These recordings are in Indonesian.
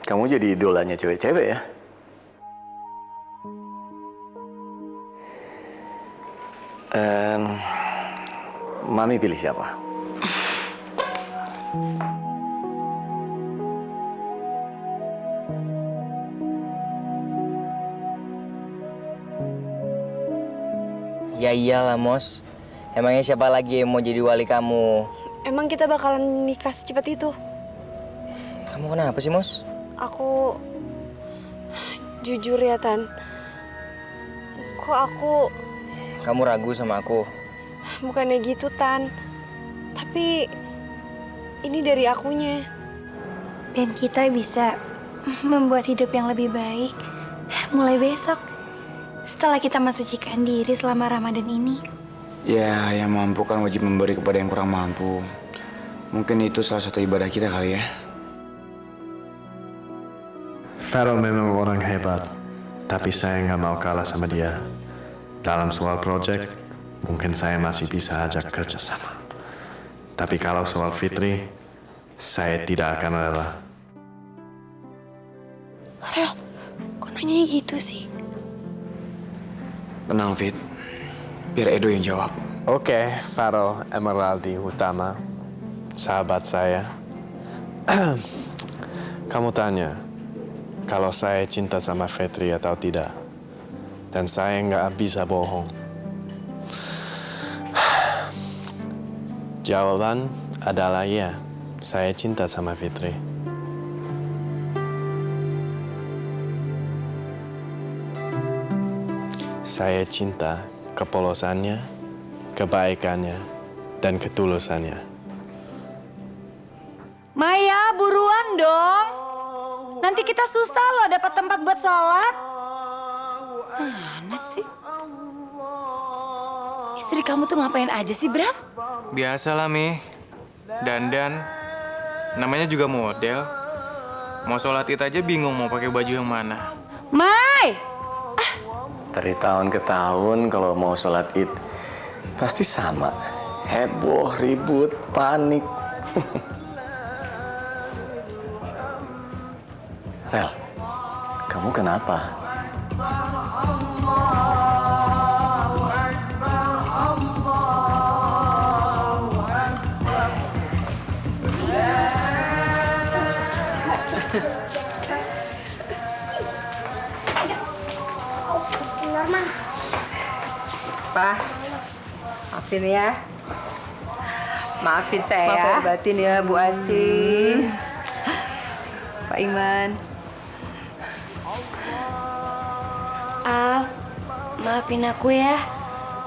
Kamu jadi idolanya cewek-cewek ya? Mami pilih siapa? Ya iyalah, Mos. Emangnya siapa lagi yang mau jadi wali kamu? Emang kita bakalan nikah secepat itu? Kamu kenapa sih, Mos? Aku jujur ya, Tan. Kok aku Kamu ragu sama aku? bukannya gitu, Tan. Tapi ini dari akunya. Dan kita bisa membuat hidup yang lebih baik mulai besok. Setelah kita mensucikan diri selama Ramadan ini. Ya, yang mampu kan wajib memberi kepada yang kurang mampu. Mungkin itu salah satu ibadah kita kali ya. Farel memang orang hebat, tapi saya nggak mau kalah sama dia. Dalam soal proyek, mungkin saya masih bisa ajak kerja sama. Tapi kalau soal Fitri, saya tidak akan rela. Rel, kok nanya gitu sih? Tenang, Fit. Biar Edo yang jawab. Oke, Farel Emeraldi Utama, sahabat saya. Kamu tanya, kalau saya cinta sama Fitri atau tidak. Dan saya nggak bisa bohong. Jawaban adalah ya, saya cinta sama Fitri. Saya cinta kepolosannya, kebaikannya, dan ketulusannya. Maya, buruan dong. Nanti kita susah loh dapat tempat buat sholat. Mana sih? Istri kamu tuh ngapain aja sih, Bram? Biasalah, Mi. Dandan. Namanya juga model. Mau sholat id aja bingung mau pakai baju yang mana. Mai! Dari tahun ke tahun kalau mau sholat id pasti sama. Heboh, ribut, panik. Rel, kamu kenapa? Pak, maafin ya. Maafin saya. Maaf batin ya Bu Asih. Pak Iman. Al, maafin aku ya.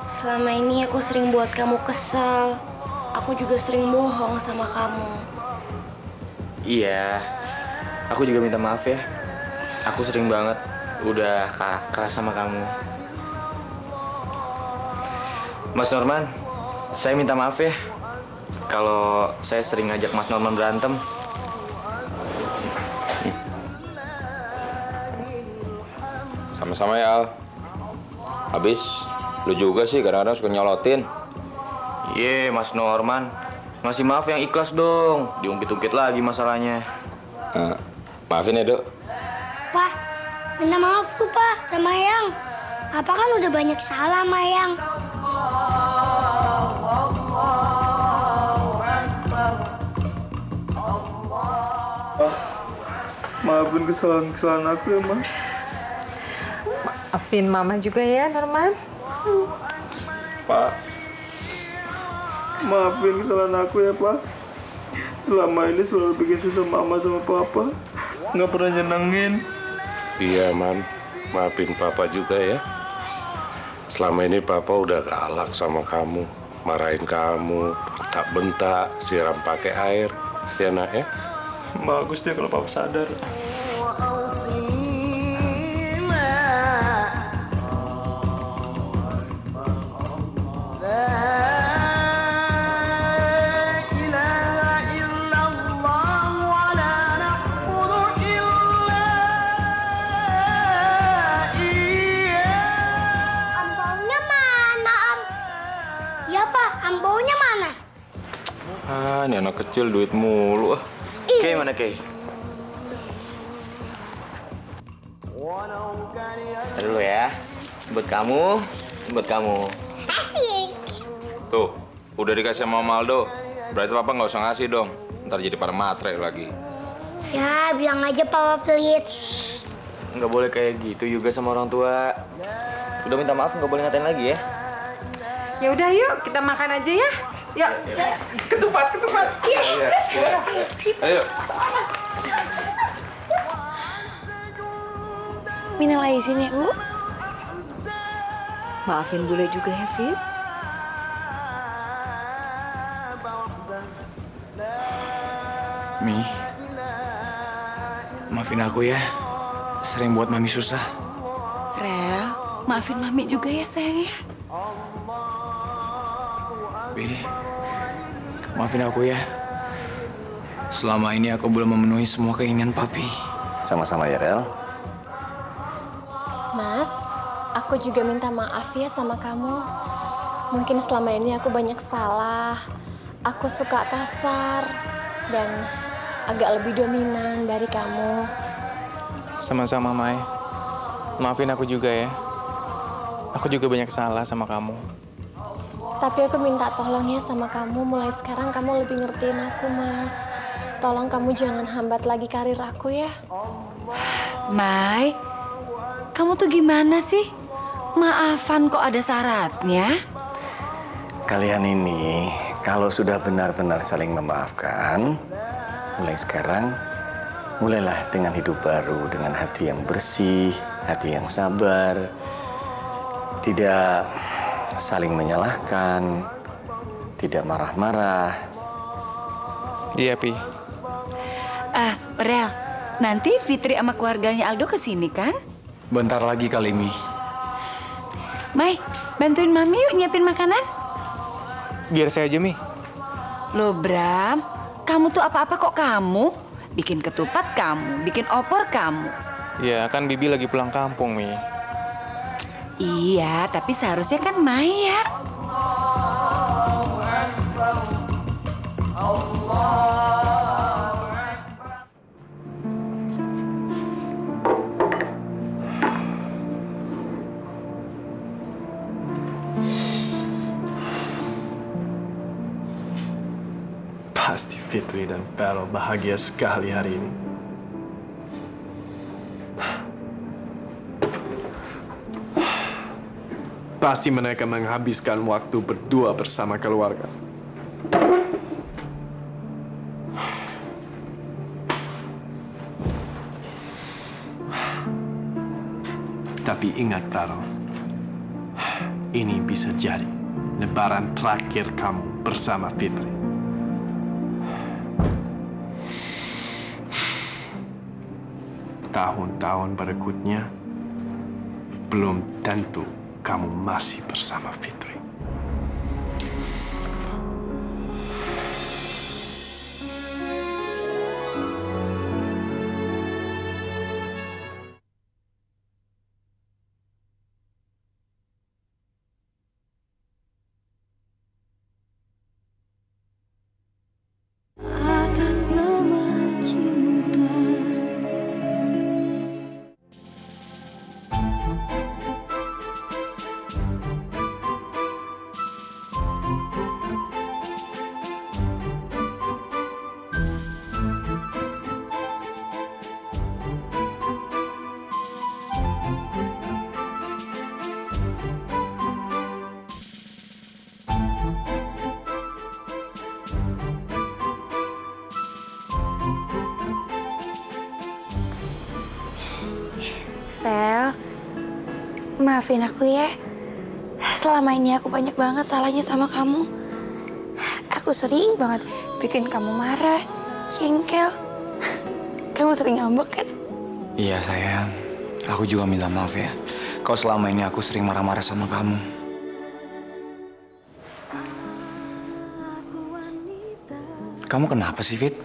Selama ini aku sering buat kamu kesal. Aku juga sering bohong sama kamu. Iya. Aku juga minta maaf ya. Aku sering banget udah keras sama kamu. Mas Norman, saya minta maaf ya kalau saya sering ngajak Mas Norman berantem. Sama-sama ya, Al. Habis, lu juga sih kadang-kadang suka nyolotin. Iya, Mas Norman. Ngasih maaf yang ikhlas dong. Diungkit-ungkit lagi masalahnya. Maafin ya, Dok. Pak, minta maaf tuh Pak sama Yang. Papa kan udah banyak salah sama Yang. Maafin kesalahan aku ya, Ma. Maafin Mama juga ya, Norman. Pak, maafin kesalahan aku ya, Pak. Selama ini selalu bikin susah Mama sama Papa. Nggak pernah nyenengin. Iya, Man. Maafin Papa juga ya. Selama ini Papa udah galak sama kamu. Marahin kamu, bentak-bentak, siram pakai air. Ya, Nak ya? Bagus deh kalau Papa sadar. Ambaunya mana, Am? Iya, Pak. Ambaunya mana? Ini anak kecil duit mulu. Kay mana, Kay? Ntar dulu ya. Buat kamu, buat kamu. Tuh, udah dikasih sama Aldo. Berarti papa nggak usah ngasih dong. Ntar jadi pada matre lagi. Ya, bilang aja papa pelit. Nggak boleh kayak gitu juga sama orang tua. Udah minta maaf, nggak boleh ngatain lagi ya. Ya udah yuk, kita makan aja ya. Yuk. Ketupat. Ayo. Minal aizin ya, Bu. Maafin Bule juga ya, Fit. Mi, maafin aku ya. Sering buat Mami susah. Rel, maafin Mami juga ya, sayang ya. Bi, maafin aku ya. Selama ini aku belum memenuhi semua keinginan Papi. Sama-sama ya, Rel. Mas, aku juga minta maaf ya sama kamu. Mungkin selama ini aku banyak salah. Aku suka kasar dan agak lebih dominan dari kamu. Sama-sama, Mai. Maafin aku juga ya. Aku juga banyak salah sama kamu. Tapi aku minta tolong ya sama kamu, mulai sekarang kamu lebih ngertiin aku, Mas. Tolong kamu jangan hambat lagi karir aku ya. Mai, kamu tuh gimana sih? Maafan kok ada syaratnya? Kalian ini kalau sudah benar-benar saling memaafkan, mulai sekarang mulailah dengan hidup baru, dengan hati yang bersih, hati yang sabar, tidak saling menyalahkan, tidak marah-marah. Iya, Pi. Rel, nanti Fitri sama keluarganya Aldo kesini kan? Bentar lagi kali, Mi. Mai, bantuin Mami yuk nyiapin makanan. Biar saya aja, Mi. Loh, Bram, kamu tuh apa-apa kok kamu? Bikin ketupat kamu, bikin opor kamu. Ya, kan Bibi lagi pulang kampung, Mi. Iya, tapi seharusnya kan Maya. Pasti Fitri dan Vero bahagia sekali hari ini. Pasti mereka menghabiskan waktu berdua bersama keluarga. Tapi ingat, Vero, ini bisa jadi lebaran terakhir kamu bersama Fitri. Tahun-tahun berikutnya, belum tentu kamu masih bersama Fitri. Rel, maafin aku ya. Selama ini aku banyak banget salahnya sama kamu. Aku sering banget bikin kamu marah, jengkel. Kamu sering ngambek kan? Iya, sayang. Aku juga minta maaf ya. Kalau selama ini aku sering marah-marah sama kamu. Kamu kenapa sih, Fit?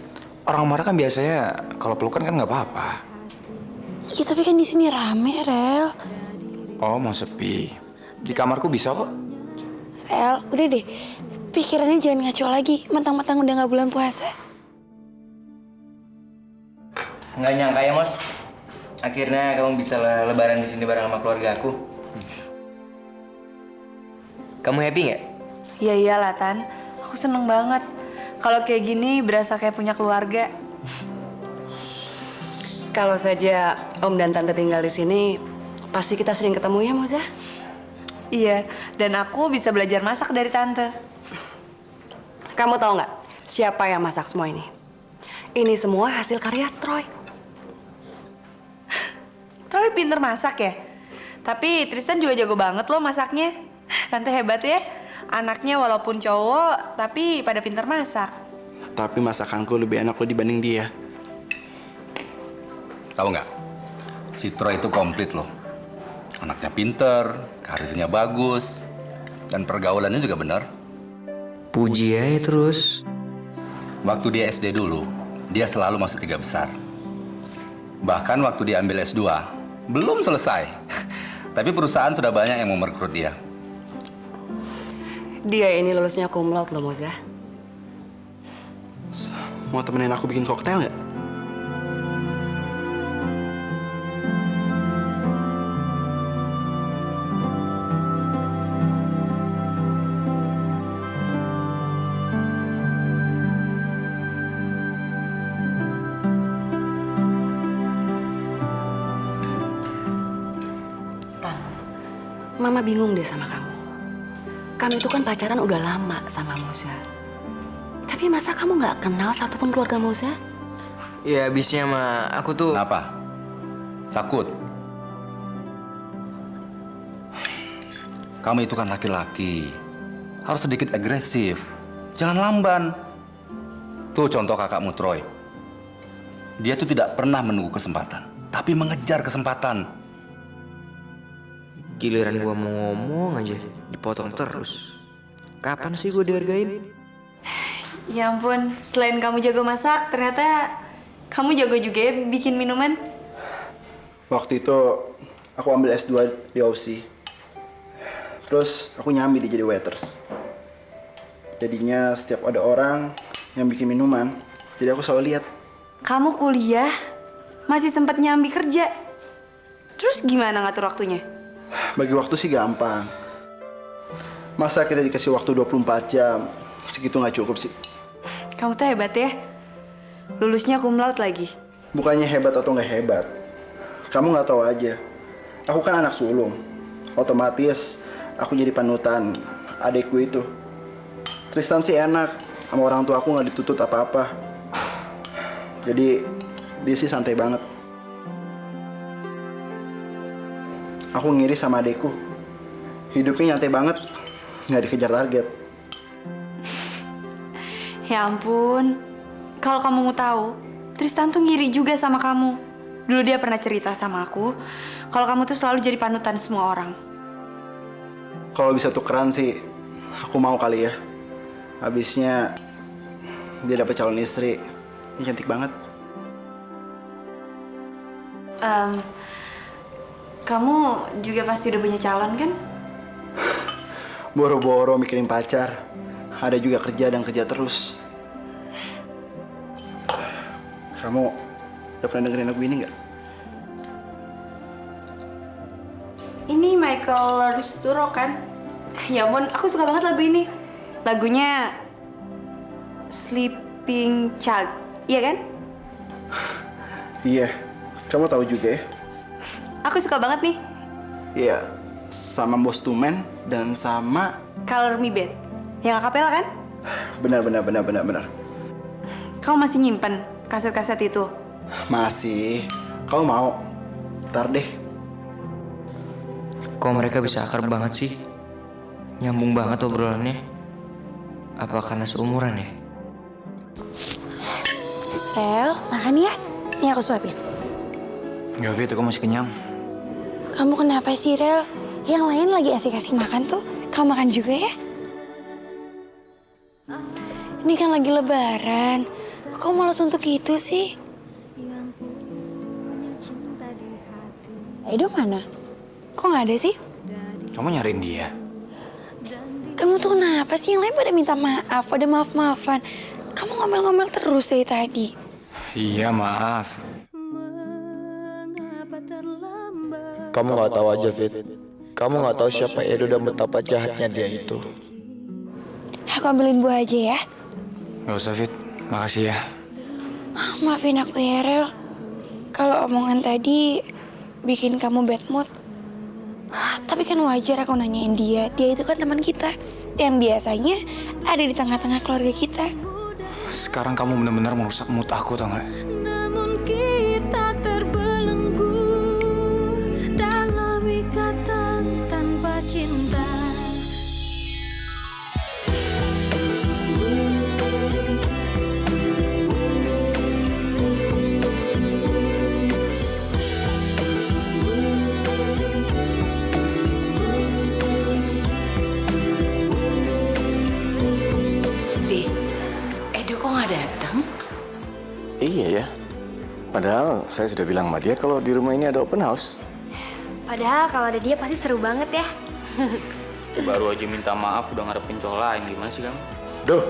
Orang marah kan biasanya kalau pelukan kan nggak apa-apa. Ya tapi kan di sini rame, Rel. Oh, mau sepi. Di kamarku bisa kok. Rel, udah deh. Pikirannya jangan ngaco lagi. Mentang-mentang udah nggak bulan puasa. Nggak nyangka ya, Mas. Akhirnya kamu bisa lebaran di sini bareng sama keluarga aku. Kamu happy nggak? Ya iyalah, Tan. Aku seneng banget. Kalau kayak gini berasa kayak punya keluarga. Kalau saja Om dan Tante tinggal di sini, pasti kita sering ketemu ya, Moza? Iya, dan aku bisa belajar masak dari Tante. Kamu tahu nggak siapa yang masak semua ini? Ini semua hasil karya Troy. Troy pinter masak ya? Tapi Tristan juga jago banget loh masaknya. Tante hebat ya. Anaknya walaupun cowok, tapi pada pinter masak. Tapi masakanku lebih enak lo dibanding dia. Tahu nggak? Si Troy itu komplit loh. Anaknya pinter, karirnya bagus, dan pergaulannya juga benar. Puji aja terus. Waktu dia SD dulu, dia selalu masuk 3 besar. Bahkan waktu dia ambil S2, belum selesai. Tapi perusahaan sudah banyak yang mau merekrut dia. Dia ini lulusnya cum laude loh, Moza. Mau temenin aku bikin koktail nggak? Mama bingung deh sama kamu. Kamu itu kan pacaran udah lama sama Moza. Tapi masa kamu nggak kenal satupun keluarga Moza? Ya abisnya mah aku tuh... Kenapa? Takut? Kamu itu kan laki-laki. Harus sedikit agresif. Jangan lamban. Tuh contoh kakakmu Troy. Dia tuh tidak pernah menunggu kesempatan, tapi mengejar kesempatan. Giliran gua mau ngomong aja, dipotong terus. Kapan sih gua dihargain? Ya ampun, selain kamu jago masak, ternyata kamu jago juga ya bikin minuman. Waktu itu aku ambil S2 di Aussie. Terus aku nyambi di jadi waiters. Jadinya setiap ada orang yang bikin minuman, jadi aku selalu lihat. Kamu kuliah, masih sempat nyambi kerja. Terus gimana ngatur waktunya? Bagi waktu sih gampang. Masa kita dikasih waktu 24 jam, segitu nggak cukup sih. Kamu tuh hebat ya. Lulusnya cum laude lagi. Bukannya hebat atau nggak hebat. Kamu nggak tahu aja. Aku kan anak sulung. Otomatis aku jadi panutan adekku itu. Tristan sih enak. Sama orang tua aku nggak dituntut apa-apa. Jadi dia sih santai banget. Aku ngiri sama adekku. Hidupnya nyantai banget. Nggak dikejar target. Ya ampun. Kalau kamu mau tahu, Tristan tuh ngiri juga sama kamu. Dulu dia pernah cerita sama aku, kalau kamu tuh selalu jadi panutan semua orang. Kalau bisa tukeran sih, aku mau kali ya. Habisnya dia dapat calon istri. Ini cantik banget. Kamu juga pasti udah punya calon kan? Boro-boro mikirin pacar. Ada juga kerja dan kerja terus. Kamu udah pernah dengerin lagu ini nggak? Ini Michael Learns to Rock kan? Ya ampun, aku suka banget lagu ini. Lagunya Sleeping Child, iya kan? Iya, kamu tahu juga ya? Aku suka banget nih. Iya, sama Boyz II Men dan sama Color Me Bad, yang akapela kan? benar. Kamu masih nyimpen kaset-kaset itu? Masih. Kamu mau? Ntar deh. Kok mereka bisa akrab banget sih? Nyambung banget obrolannya. Apa karena seumuran ya? Rel, makan ya. Nih aku suapin. Nggak, Fit, aku masih kenyang. Kamu kenapa sih, Rel? Yang lain lagi asik-asik makan tuh. Kamu makan juga ya? Ini kan lagi lebaran. Kok kamu malas untuk itu sih? Edo mana? Kok nggak ada sih? Kamu nyariin dia? Kamu tuh kenapa sih? Yang lain pada minta maaf, pada maaf-maafan. Kamu ngomel-ngomel terus dari tadi. Iya, maaf. Kamu nggak tahu aja, Fit. Kamu nggak tahu siapa Edo dan betapa jahatnya dia itu. Aku ambilin buah aja ya. Gak usah, Fit. Makasih ya. Maafin aku ya, Rel. Kalau omongan tadi bikin kamu bad mood. Tapi kan wajar aku nanyain dia. Dia itu kan teman kita. Yang biasanya ada di tengah-tengah keluarga kita. Sekarang kamu benar-benar merusak mood aku, tau gak? Namun kita terbelenggu dalam ikatan tanpa cinta. Bi, Edo kok nggak datang? Iya ya. Padahal saya sudah bilang sama dia kalau di rumah ini ada open house. Padahal kalau ada dia pasti seru banget ya. Baru aja minta maaf udah ngarepin cowok lain. Gimana sih kamu? Duh.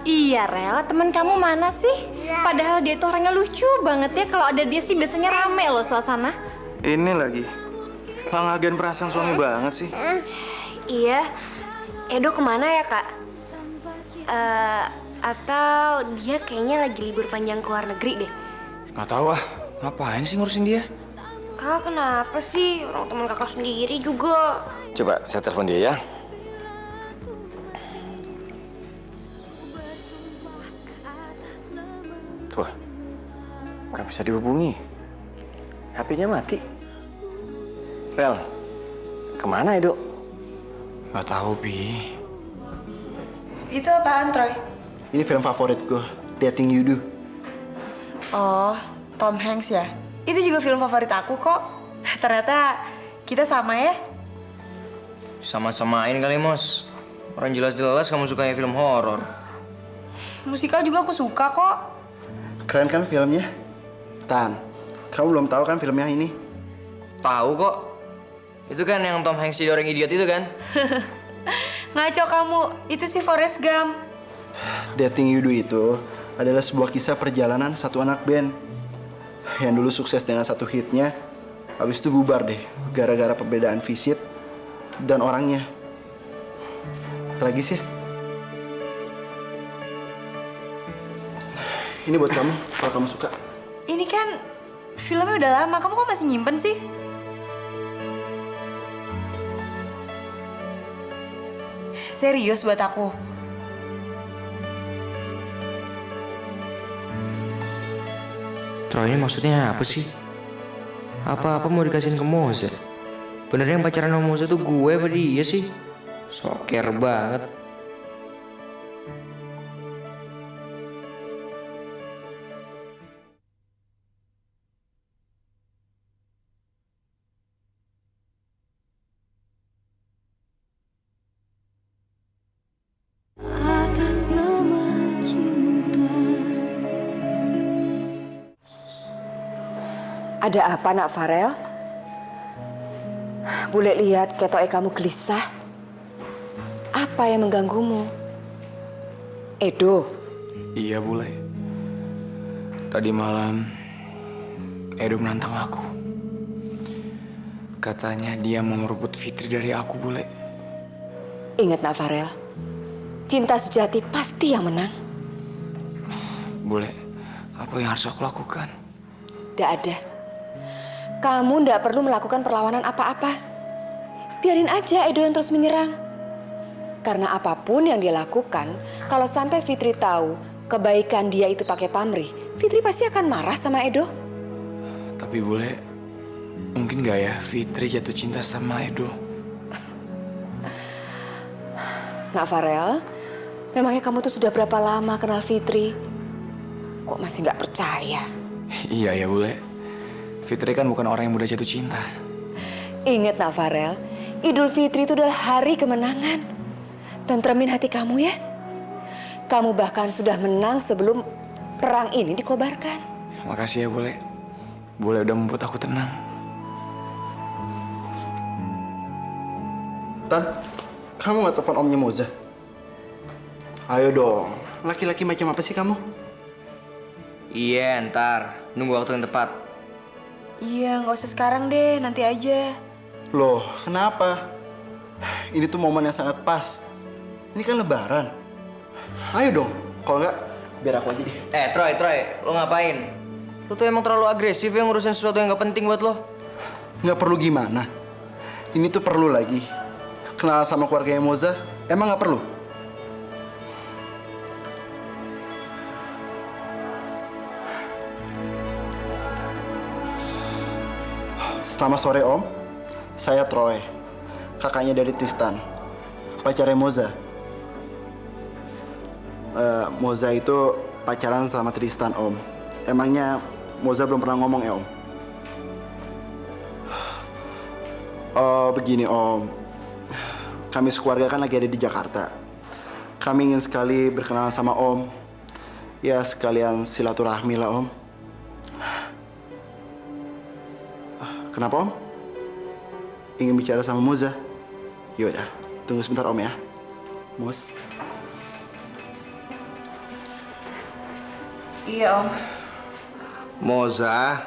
Iya, Rel, teman kamu mana sih? Padahal dia tuh orangnya lucu banget ya. Kalau ada dia sih biasanya rame loh suasana. Ini lagi. Penghargaan perasaan suami banget sih. Iya. Edo kemana ya, Kak? Atau dia kayaknya lagi libur panjang ke luar negeri deh. Gak tahu ah. Ngapain sih ngurusin dia? Kak, kenapa sih? Orang teman kakak sendiri juga. Coba saya telepon dia ya. Wah, nggak bisa dihubungi. HP-nya mati. Rel, kemana Edo? Gak tahu, Pi. Itu apaan, Troy? Ini film favoritku, Dating You Do. Oh, Tom Hanks ya? Itu juga film favorit aku kok. Ternyata kita sama ya? Sama-samain kali, Mos. Orang jelas-jelas kamu sukanya film horor. Musikal juga aku suka kok. Keren kan filmnya? Tan, kamu belum tahu kan filmnya ini? Tahu kok. Itu kan yang Tom Hanks jadi orang idiot itu kan? Ngaco kamu, itu si Forrest Gump. Dating You Do itu adalah sebuah kisah perjalanan satu anak band yang dulu sukses dengan satu hitnya, habis itu bubar deh gara-gara perbedaan visit dan orangnya. Tragis ya? Ini buat kamu, kalau kamu suka. Ini kan filmnya udah lama, kamu kok masih nyimpen sih? Serius buat aku. Troy ini maksudnya apa sih? Apa-apa mau dikasihin ke Moza? Benernya yang pacaran sama Moza tuh gue apa dia sih? Soker banget. Atas nama cinta. Ada apa, Nak Farel? Bule lihat ketoke kamu gelisah. Apa yang mengganggumu? Edo. Iya, Bule. Tadi malam Edo menantang aku. Katanya dia mau merebut Fitri dari aku, Bule. Ingat, Nak Farel. Cinta sejati pasti yang menang. Bule, apa yang harus aku lakukan? Tidak ada. Kamu tidak perlu melakukan perlawanan apa-apa. Biarin aja Edo yang terus menyerang. Karena apapun yang dia lakukan, kalau sampai Fitri tahu kebaikan dia itu pakai pamrih, Fitri pasti akan marah sama Edo. Tapi Bule, mungkin gak ya Fitri jatuh cinta sama Edo? Nak Farel, memangnya kamu tuh sudah berapa lama kenal Fitri? Kok masih nggak percaya? Iya ya, Bule. Fitri kan bukan orang yang mudah jatuh cinta. Ingat, Nak Farel, Idul Fitri itu adalah hari kemenangan. Tentremin hati kamu ya. Kamu bahkan sudah menang sebelum perang ini dikobarkan. Makasih ya, Bule. Bule udah membuat aku tenang. Tan, kamu nggak telepon omnya Moza? Ayo dong, laki-laki macam apa sih kamu? Iya, ntar. Nunggu waktu yang tepat. Iya, nggak usah sekarang deh, nanti aja. Loh, kenapa? Ini tuh momen yang sangat pas. Ini kan lebaran. Ayo dong, kalau enggak, biar aku aja deh. Troy, lo ngapain? Lo tuh emang terlalu agresif ya ngurusin sesuatu yang gak penting buat lo. Nggak perlu gimana? Ini tuh perlu lagi. Kenal sama keluarganya Moza, emang nggak perlu? Selamat sore Om, saya Troy, kakaknya dari Tristan, pacarnya Moza. Moza itu pacaran sama Tristan Om. Emangnya Moza belum pernah ngomong ya Om? Oh begini Om, kami sekeluarga kan lagi ada di Jakarta. Kami ingin sekali berkenalan sama Om. Ya sekalian silaturahmi lah Om. Kenapa Om? Ingin bicara sama Moza? Yaudah, tunggu sebentar Om ya. Mos. Iya Om. Moza,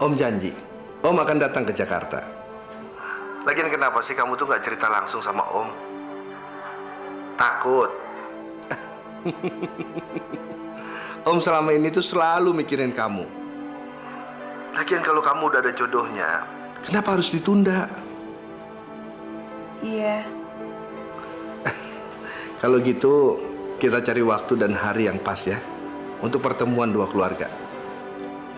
Om janji, Om akan datang ke Jakarta. Lagian kenapa sih kamu tuh nggak cerita langsung sama Om? Takut? Om selama ini tuh selalu mikirin kamu. Lagian kalau kamu udah ada jodohnya, kenapa harus ditunda? Iya. Kalau gitu, kita cari waktu dan hari yang pas ya, untuk pertemuan dua keluarga.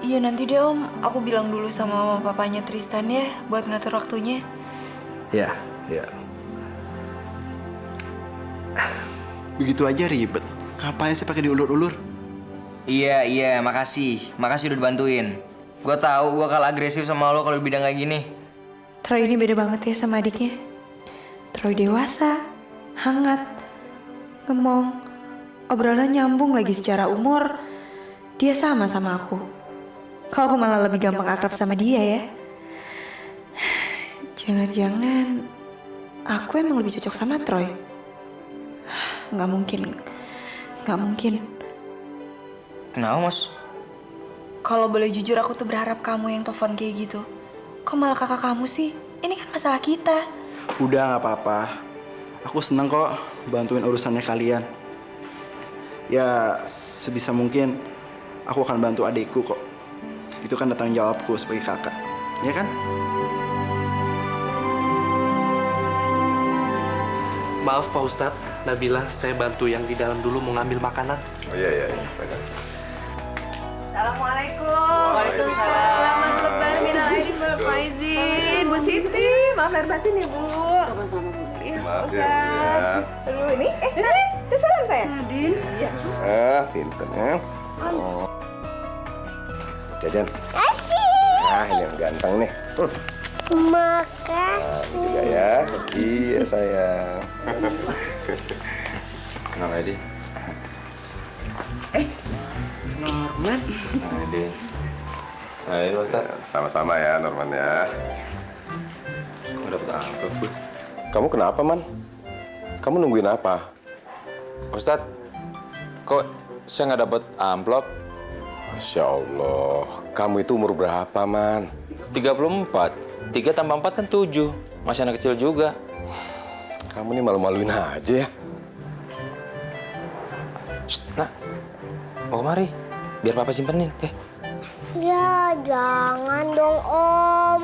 Iya nanti deh Om, aku bilang dulu sama papanya Tristan ya, buat ngatur waktunya. Ya. Begitu aja ribet. Ngapain sih pakai diulur-ulur? Iya, makasih udah dibantuin. Gue tahu gue kalah agresif sama lo kalau di bidang kayak gini. Troy ini beda banget ya sama adiknya. Troy dewasa, hangat, ngemong, obrolan nyambung lagi secara umur. Dia sama aku. Kok aku malah lebih gampang akrab sama dia ya? Jangan-jangan aku emang lebih cocok sama Troy? Nggak mungkin. Kenapa, Mas? Kalau boleh jujur aku tuh berharap kamu yang telepon kayak gitu. Kok malah kakak kamu sih? Ini kan masalah kita. Udah nggak apa-apa. Aku seneng kok bantuin urusannya kalian. Ya sebisa mungkin aku akan bantu adikku kok. Itu kan tanggung jawabku sebagai kakak. Ya kan? Maaf Pak Ustadz, Nabila, saya bantu yang di dalam dulu mau ngambil makanan. Oh iya. Assalamualaikum. Waalaikumsalam. Selamat lebaran minal aidin wal faizin. Bu Siti, maaf lahir batin ya Bu. Sama-sama Bu. Iya, Maaf ya, Ustaz. Bu, Aduh ini, udah salam saya. Nadine. Iya. Pinter ya. Jajan. Kasih. Nah, ini yang ganteng nih. Makasih. Juga ya. Iya, sayang. Kenapa, Edi? Norman. Edi. Nah, ini Ustaz. Sama-sama ya, Norman ya. Kamu dapet amplop, Bu? Kamu kenapa, Man? Kamu nungguin apa? Ustaz, kok saya nggak dapet amplop? Masya Allah, kamu itu umur berapa, Man? 34. 3 tambah 4 kan 7. Masih anak kecil juga. Kamu nih malu-maluin aja ya. Shh, nak. Mau kemari? Biar Papa simpenin, Ya, jangan dong, Om.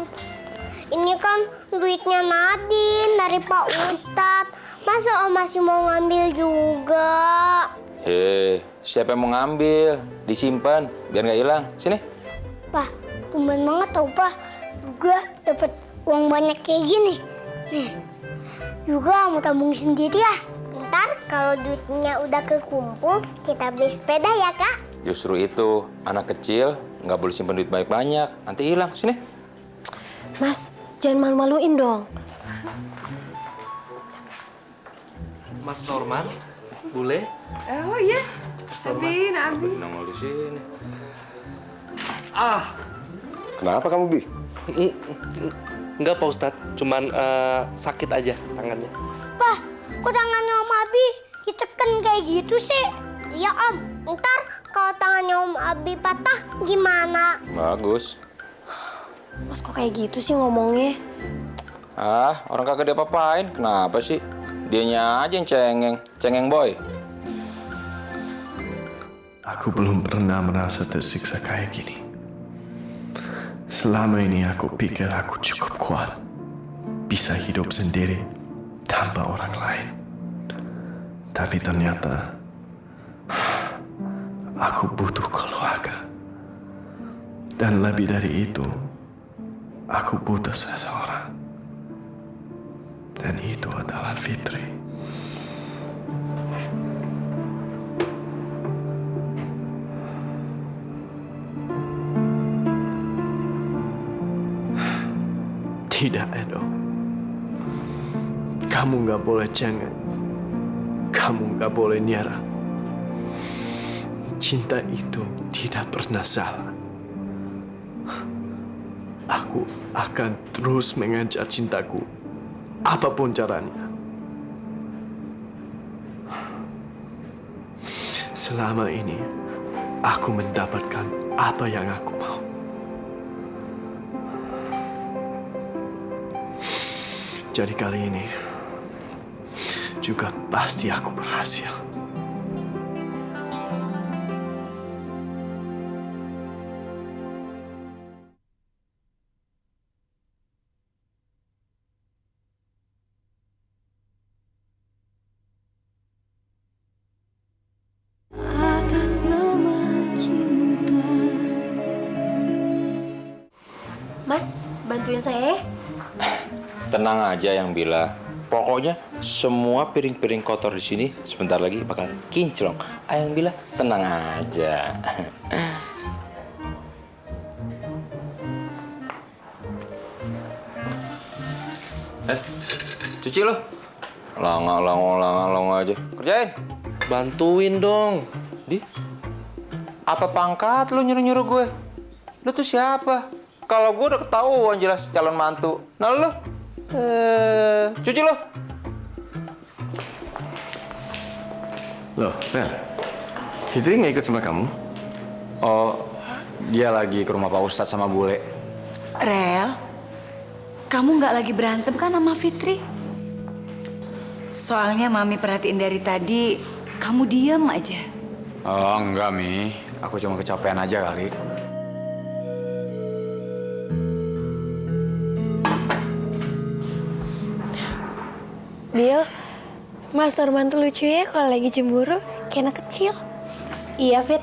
Ini kan duitnya Nadine dari Pak Ustadz. Masa Om masih mau ngambil juga? Siapa yang mau ngambil? Disimpan, biar nggak hilang. Sini. Pak, tumben banget tau, Pak. Juga dapat uang banyak kayak gini. Nih, juga mau tabung sendiri ya. Ntar kalau duitnya udah kekumpul, kita beli sepeda ya, Kak? Justru itu, anak kecil nggak boleh simpan duit banyak-banyak. Nanti hilang. Sini. Mas, jangan malu-maluin dong. Mas Norman, boleh? Oh iya. Abi. Nongol di sini. Kenapa kamu, Bi? Enggak Pak Ustadz, cuman sakit aja tangannya. Pak, kok tangannya Om Abi diteken kayak gitu sih? Iya Om, ntar kalau tangannya Om Abi patah gimana? Bagus. Mas kok kayak gitu sih ngomongnya? Ah, orang kagak diapa-apain. Kenapa sih? Dianya aja yang cengeng boy. Aku belum pernah merasa tersiksa kayak gini. Selama ini aku pikir aku cukup kuat, bisa hidup sendiri tanpa orang lain. Tapi ternyata aku butuh keluarga. Dan lebih dari itu, aku butuh seseorang. Dan itu adalah Fitri. Tidak, Edo. Kamu gak boleh cengeng. Kamu gak boleh nyerah. Cinta itu tidak pernah salah. Aku akan terus mengejar cintaku, apapun caranya. Selama ini, aku mendapatkan apa yang aku mau. Jadi kali ini, juga pasti aku berhasil. Atas nama cinta. Mas, bantuin saya ya. Tenang aja yang bila. Pokoknya semua piring-piring kotor di sini sebentar lagi bakal kinclong. Ayang bila tenang aja. Cuci lo. Langa aja. Kerjain. Bantuin dong. Di? Apa pangkat lo nyuruh-nyuruh gue? Lo tuh siapa? Kalau gue udah ketahuan jelas calon mantu. Nah lo? Cuci lo. Loh, Rel. Fitri nggak ikut sama kamu? Oh, dia lagi ke rumah Pak Ustadz sama bule. Rel, kamu nggak lagi berantem kan sama Fitri? Soalnya Mami perhatiin dari tadi, kamu diam aja. Oh, enggak, Mi. Aku cuma kecapean aja kali. Bill, Mas Norman tuh lucu ya kalau lagi cemburu, kayak anak kecil. Iya, Fit.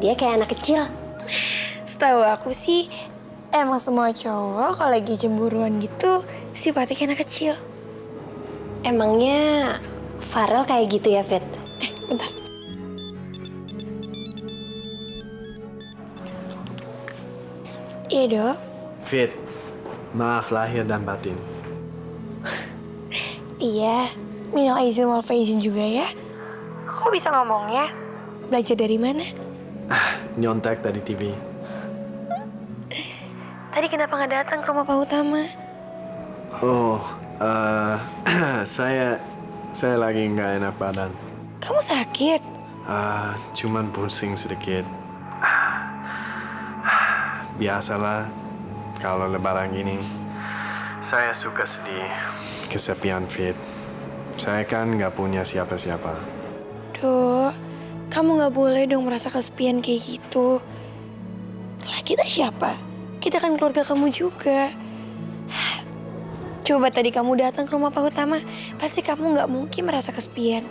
Dia kayak anak kecil. Setahu aku sih, emang semua cowok kalau lagi cemburuan gitu, sifatnya kayak anak kecil. Emangnya Farel kayak gitu ya, Fit? Bentar. Iya, Dok. Fit, maaf lahir dan batin. Iya, minal aizin wal faizin juga ya. Kok bisa ngomongnya? Belajar dari mana? Nyontek dari TV. Tadi kenapa nggak datang ke rumah Pak Utama? Oh, saya lagi nggak enak badan. Kamu sakit? Cuman pusing sedikit. Biasalah kalau lebaran gini. Saya suka sedih, kesepian, Fit. Saya kan nggak punya siapa-siapa. Duh, kamu nggak boleh dong merasa kesepian kayak gitu. Lah kita siapa? Kita kan keluarga kamu juga. Coba tadi kamu datang ke rumah Pak Utama, pasti kamu nggak mungkin merasa kesepian.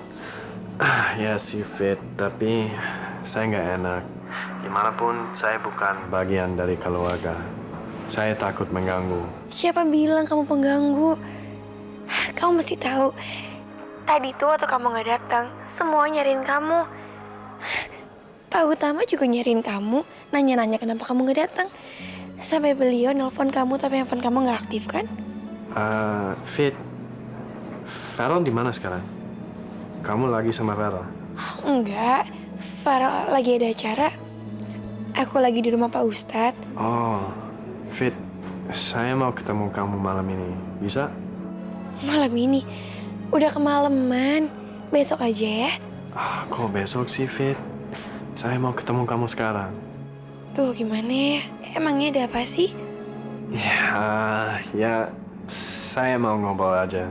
Ya sih, Fit. Tapi saya nggak enak. Dimanapun saya bukan bagian dari keluarga. Saya takut mengganggu. Siapa bilang kamu pengganggu? Kamu mesti tahu. Tadi tuh waktu kamu nggak datang, semua nyariin kamu. Pak Utama juga nyariin kamu, nanya-nanya kenapa kamu nggak datang. Sampai beliau nelpon kamu tapi handphone kamu nggak aktif kan? Fit, Farel di mana sekarang? Kamu lagi sama Farel? Enggak, Farel lagi ada acara. Aku lagi di rumah Pak Ustadz. Oh, Fit, saya mau ketemu kamu malam ini. Bisa? Malam ini? Udah kemalaman. Besok aja ya. Kok besok sih, Fit? Saya mau ketemu kamu sekarang. Duh, gimana ya? Emangnya ada apa sih? Ya, saya mau ngobrol aja.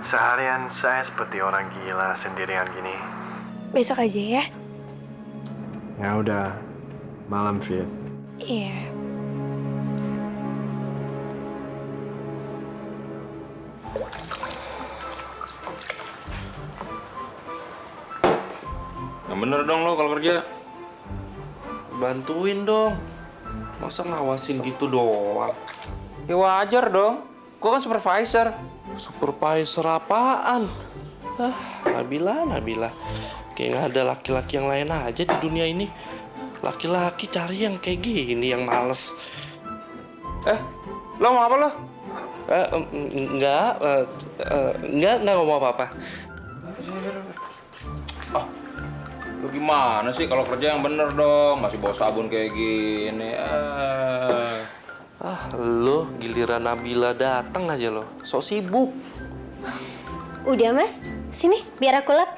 Seharian saya seperti orang gila sendirian gini. Besok aja ya. Ya udah, malam Fit. Iya. Yang bener dong lo kalau kerja. Bantuin dong. Masa ngawasin gitu doang? Ya wajar dong. Gua kan supervisor. Supervisor apaan? Nabila. Kayak nggak ada laki-laki yang lain aja di dunia ini. Laki-laki cari yang kayak gini, yang males. Lo mau apa lo? Enggak ngomong apa-apa. Lo gimana sih kalau kerja yang bener dong? Masih bawa sabun kayak gini. Lo giliran Nabila datang aja lo, sok sibuk. Udah mas, sini biar aku lap.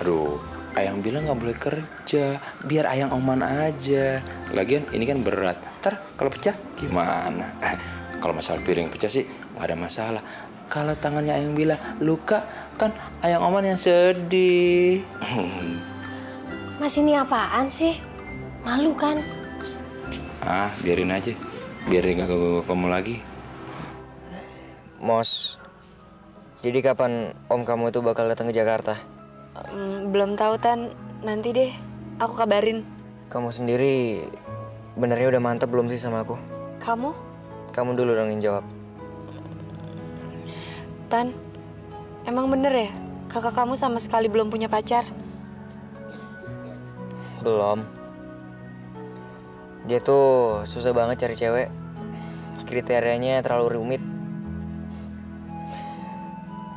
Aduh, Ayang bilang nggak boleh kerja, biar Ayang oman aja. Lagian ini kan berat. Ntar kalau pecah gimana? Kalau masalah piring pecah sih nggak ada masalah. Kalau tangannya Ayang bilang luka, kan Ayang oman yang sedih. Mas ini apaan sih? Malu kan? Biarin aja. Biar dia nggak ganggu kamu lagi. Mos, jadi kapan om kamu itu bakal datang ke Jakarta? Belum tahu Tan, nanti deh aku kabarin. Kamu sendiri benernya udah mantep belum sih sama aku? Kamu? Kamu dulu dong yang jawab. Tan, emang bener ya kakak kamu sama sekali belum punya pacar? Belum. Dia tuh susah banget cari cewek. Kriterianya terlalu rumit.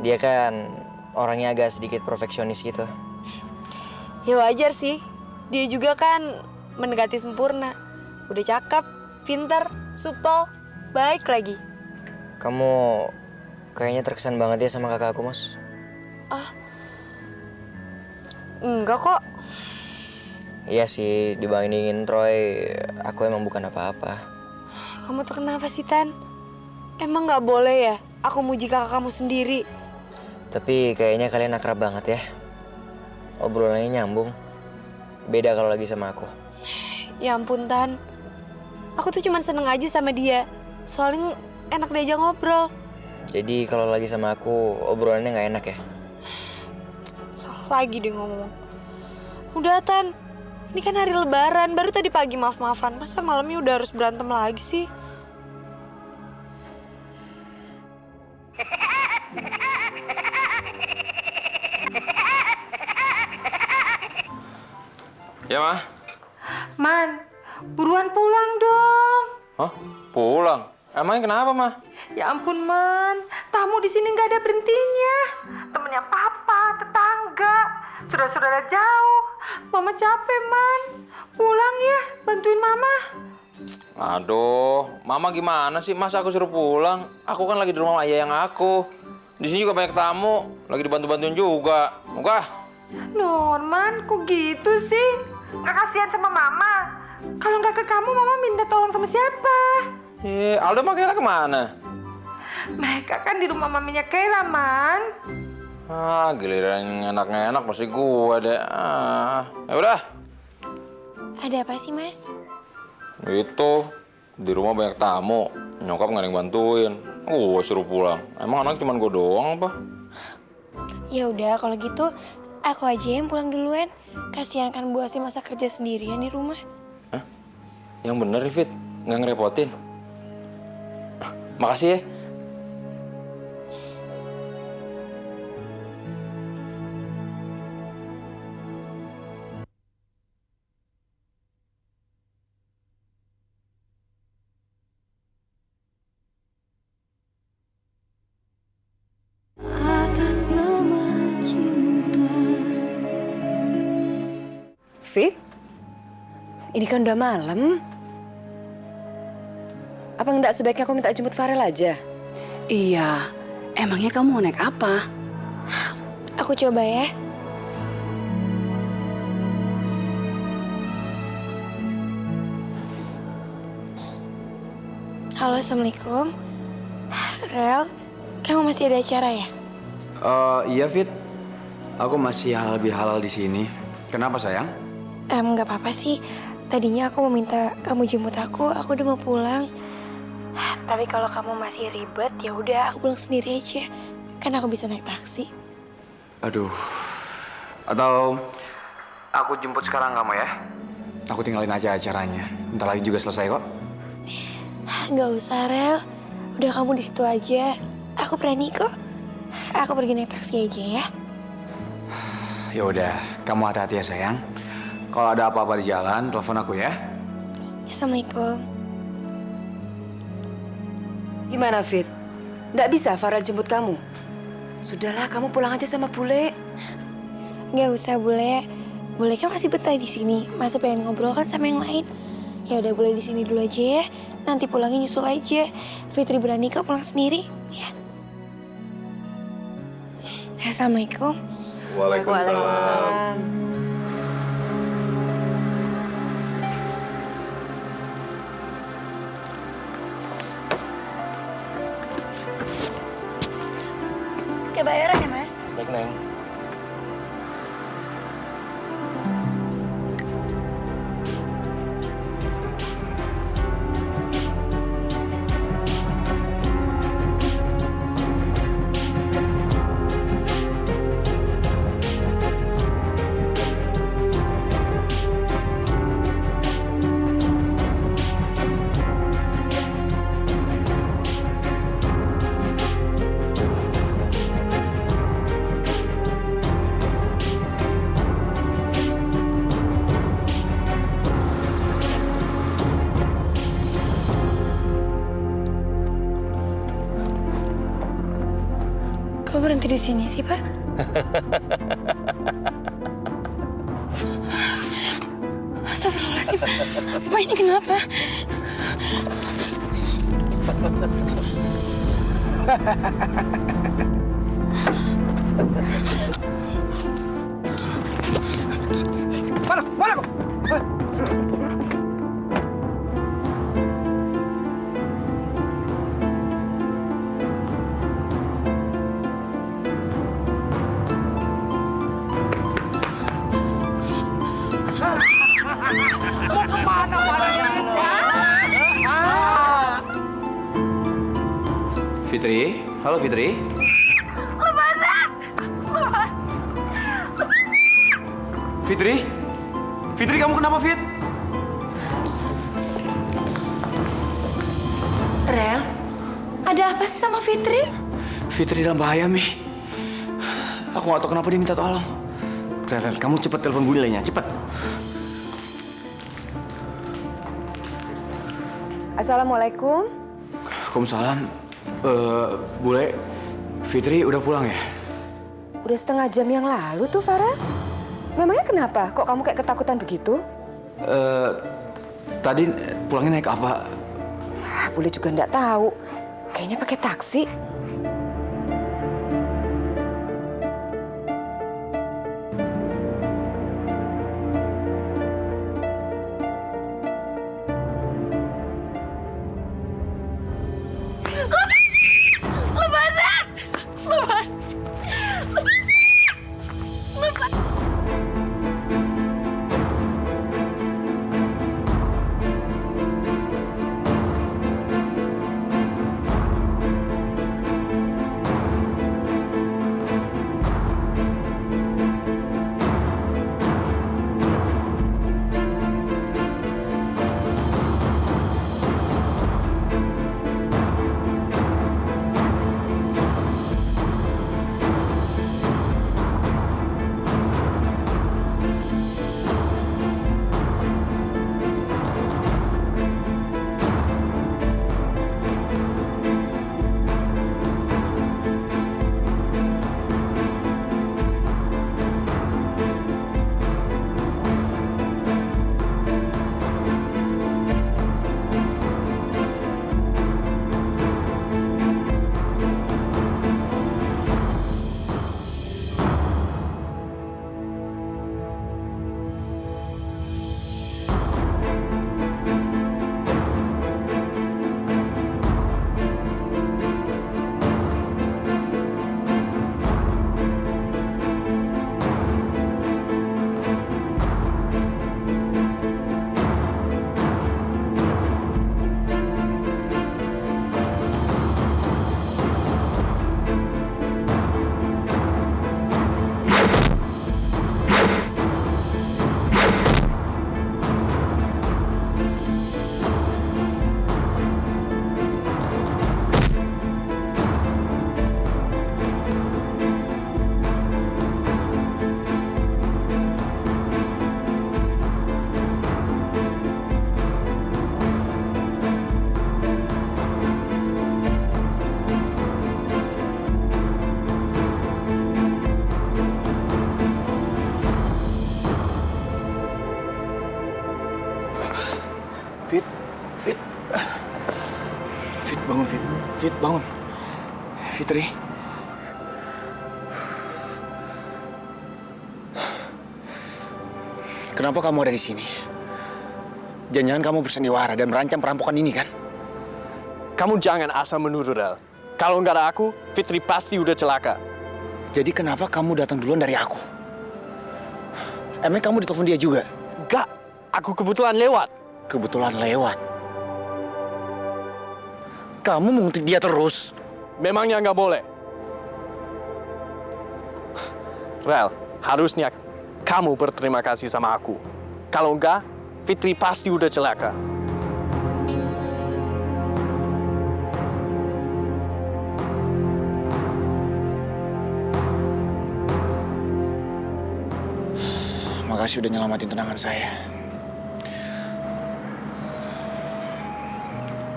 Dia kan orangnya agak sedikit perfeksionis gitu. Ya wajar sih. Dia juga kan mendekati sempurna. Udah cakep, pintar, supel, baik lagi. Kamu kayaknya terkesan banget ya sama kakak aku, Mas. Enggak kok. Iya sih, dibandingin Troy, aku emang bukan apa-apa. Kamu tuh kenapa sih, Tan? Emang nggak boleh ya aku muji kakak kamu sendiri? Tapi kayaknya kalian akrab banget ya. Obrolannya nyambung. Beda kalau lagi sama aku. Ya ampun, Tan. Aku tuh cuma seneng aja sama dia. Soalnya enak diajak ngobrol. Jadi kalau lagi sama aku, obrolannya nggak enak ya? Salah lagi dia ngomong. Udah, Tan. Ini kan hari lebaran, baru tadi pagi maaf-maafan. Masa malamnya udah harus berantem lagi sih? Ya, Mah? Man, buruan pulang dong. Hah? Pulang? Emangnya kenapa, Mah? Ya ampun, Man. Tamu di sini nggak ada berhentinya. Temennya papa, tetangga, saudara-saudara jauh. Mama capek, Man. Pulang ya, bantuin Mama. Aduh, Mama gimana sih? Masa aku suruh pulang? Aku kan lagi di rumah ayah yang aku. Di sini juga banyak tamu, lagi dibantu-bantuin juga. Enggak? Norman, kok gitu sih? Nggak kasihan sama Mama? Kalau nggak ke kamu, Mama minta tolong sama siapa? Aldo sama Kayla kemana? Mereka kan di rumah maminya Kayla, Man. Giliran enak-enak pasti gue deh. Ya udah. Ada apa sih, Mas? Gitu. Di rumah banyak tamu. Nyokap nggak ada yang bantuin. Gue suruh pulang. Emang anak cuma gue doang apa? Ya udah, kalau gitu aku aja yang pulang duluan. Kasihan kan Bu Asi masa kerja sendirian di rumah. Yang bener, Fit. Nggak ngerepotin. Makasih ya. Atas nama cinta. Fit, ini kan udah malam. Apa enggak sebaiknya aku minta jemput Farel aja? Iya, emangnya kamu mau naik apa? Aku coba ya. Halo, Assalamualaikum. Rel, kamu masih ada acara ya? Iya, Fit. Aku masih halal bihalal di sini. Kenapa, sayang? Nggak apa-apa sih. Tadinya aku mau minta kamu jemput aku udah mau pulang. Tapi kalau kamu masih ribet, ya udah aku pulang sendiri aja. Kan aku bisa naik taksi. Aduh. Atau aku jemput sekarang kamu ya? Aku tinggalin aja acaranya. Bentar lagi juga selesai kok. Nggak usah, Rel. Udah kamu di situ aja. Aku berani kok. Aku pergi naik taksi aja ya. Ya udah, kamu hati-hati ya sayang. Kalau ada apa-apa di jalan, telepon aku ya. Assalamualaikum. Gimana, Fit? Nggak bisa Farel jemput kamu? Sudahlah, kamu pulang aja sama Bule. Nggak usah, Bule. Bule kan masih betah di sini. Masih pengen ngobrol kan sama yang lain. Ya udah, Bule di sini dulu aja ya. Nanti pulangnya nyusul aja. Fitri berani kok pulang sendiri, ya. Assalamualaikum. Waalaikumsalam. Kebayaran ya, Mas? Baik, Neng. Kok berhenti di sini sih, Pak? Astagfirullahaladzim. Pak, ini kenapa? Mana kok? Mau kemana palanya? Fitri, halo Fitri. Lepasin! Fitri? Fitri, kamu kenapa, Fit? Rel, ada apa sih sama Fitri? Fitri dalam bahaya, Mi. Aku gak tahu kenapa dia minta tolong. Rel, kamu cepet telepon Bule nya, cepet. Assalamualaikum. Waalaikumsalam. Bule, Fitri udah pulang ya? Udah setengah jam yang lalu tuh, Farah. Memangnya kenapa? Kok kamu kayak ketakutan begitu? Tadi pulangnya naik apa? Bule juga nggak tahu. Kayaknya pakai taksi. Fit, bangun. Fitri. Kenapa kamu ada di sini? Jangan-jangan kamu bersandiwara dan merancang perampokan ini, kan? Kamu jangan asal menuduh, Rel. Kalau nggak ada aku, Fitri pasti udah celaka. Jadi kenapa kamu datang duluan dari aku? Emang kamu ditelepon dia juga? Enggak, aku kebetulan lewat. Kebetulan lewat? Kamu menguntit dia terus? Memangnya nggak boleh? Rel, harusnya kamu berterima kasih sama aku. Kalau enggak, Fitri pasti udah celaka. Makasih udah nyelamatin tunangan saya.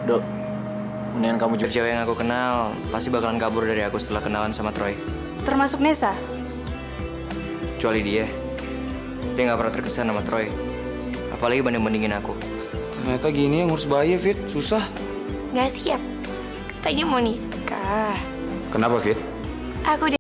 Dok, mendingan kamu juga. Cewek yang aku kenal pasti bakalan kabur dari aku setelah kenalan sama Troy. Termasuk Nesa? Kecuali dia. Dia nggak pernah terkesan sama Troy. Apalagi banding-bandingin aku. Ternyata gini yang ngurus bayi, Fit. Susah. Nggak siap. Katanya mau nikah. Kenapa, Fit? Aku